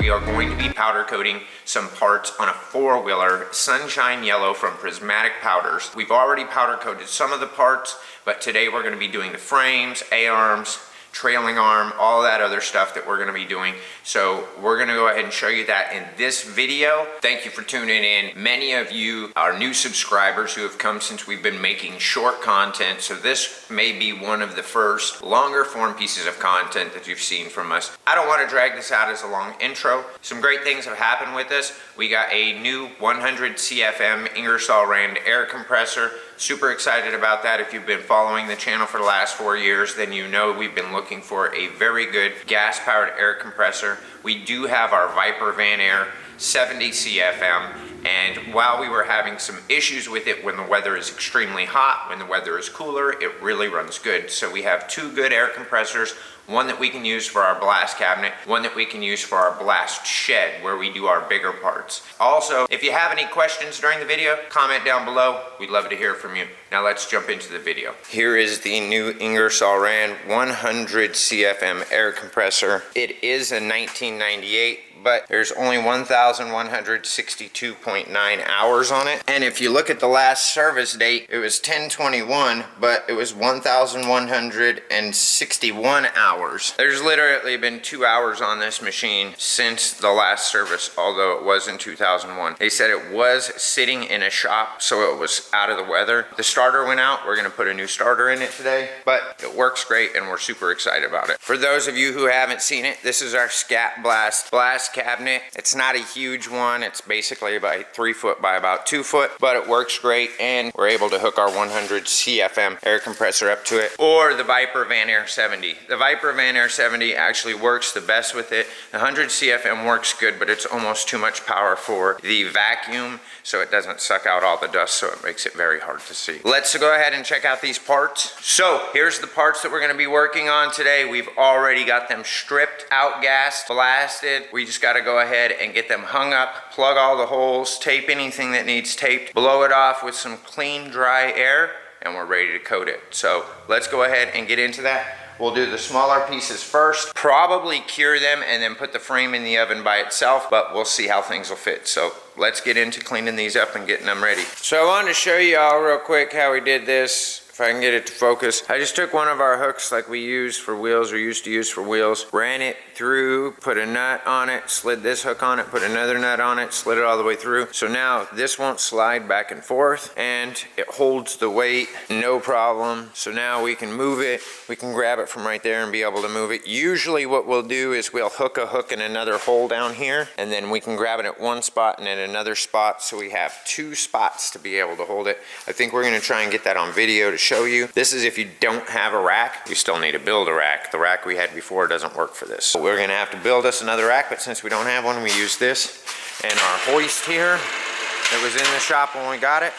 we are going to be powder coating some parts on a four-wheeler Sunshine Yellow from Prismatic Powders. We've already powder coated some of the parts, but today we're going to be doing the frames, A-arms, trailing arm, all that other stuff that we're going to be doing. So we're going to go ahead and show you that in this video. Thank you for tuning in. Many of you are new subscribers who have come since we've been making short content, so this may be one of the first longer form pieces of content that you've seen from us. I don't want to drag this out as a long intro. Some great things have happened with this. We got a new 100 CFM Ingersoll Rand air compressor. Super excited about that. If you've been following the channel for the last 4 years, then you know we've been looking for a very good gas-powered air compressor. We do have our Viper Van Air 70 CFM, and while we were having some issues with it when the weather is extremely hot, when the weather is cooler, it really runs good. So we have two good air compressors, one that we can use for our blast cabinet, one that we can use for our blast shed where we do our bigger parts. Also, if you have any questions during the video, comment down below. We'd love to hear from you. Now let's jump into the video. Here is the new Ingersoll Rand 100 CFM air compressor. It is a 1998, but there's only 1,162.9 hours on it. And if you look at the last service date, it was 10/21, but it was 1,161 hours. There's literally been 2 hours on this machine since the last service, although it was in 2001. They said it was sitting in a shop, so it was out of the weather. The starter went out. We're gonna put a new starter in it today, but it works great and we're super excited about it. For those of you who haven't seen it, this is our Scat Blast cabinet. It's not a huge one. It's basically about 3 foot by about 2 foot, but it works great, and we're able to hook our 100 CFM air compressor up to it, or the Viper Van Air 70. The Viper Van Air 70 actually works the best with it. The 100 CFM works good, but it's almost too much power for the vacuum, so it doesn't suck out all the dust, so it makes it very hard to see. Let's go ahead and check out these parts. So here's the parts that we're going to be working on today. We've already got them stripped, outgassed, blasted. We just got to go ahead and get them hung up, plug all the holes, tape anything that needs taped, blow it off with some clean, dry air, and we're ready to coat it. So let's go ahead and get into that. We'll do the smaller pieces first, probably cure them and then put the frame in the oven by itself, but we'll see how things will fit. So let's get into cleaning these up and getting them ready. So I wanted to show you all real quick how we did this. If I can get it to focus. I just took one of our hooks like we use for wheels, or used to use for wheels, ran it through, put a nut on it, slid this hook on it, put another nut on it, slid it all the way through. So now this won't slide back and forth, and it holds the weight, no problem. So now we can move it, we can grab it from right there and be able to move it. Usually what we'll do is we'll hook a hook in another hole down here, and then we can grab it at one spot and at another spot, so we have 2 spots to be able to hold it. I think we're gonna try and get that on video to show you. This is if you don't have a rack. We still need to build a rack. The rack we had before doesn't work for this. So we're gonna have to build us another rack, but since we don't have one, we use this. And our hoist here that was in the shop when we got it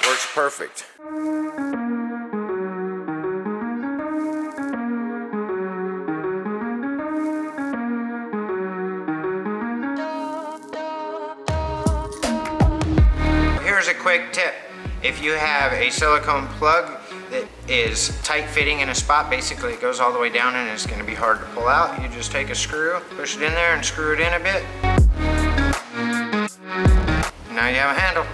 works perfect. Here's a quick tip. If you have a silicone plug that is tight fitting in a spot, basically it goes all the way down and it's going to be hard to pull out. You just take a screw, push it in there and screw it in a bit. Now you have a handle.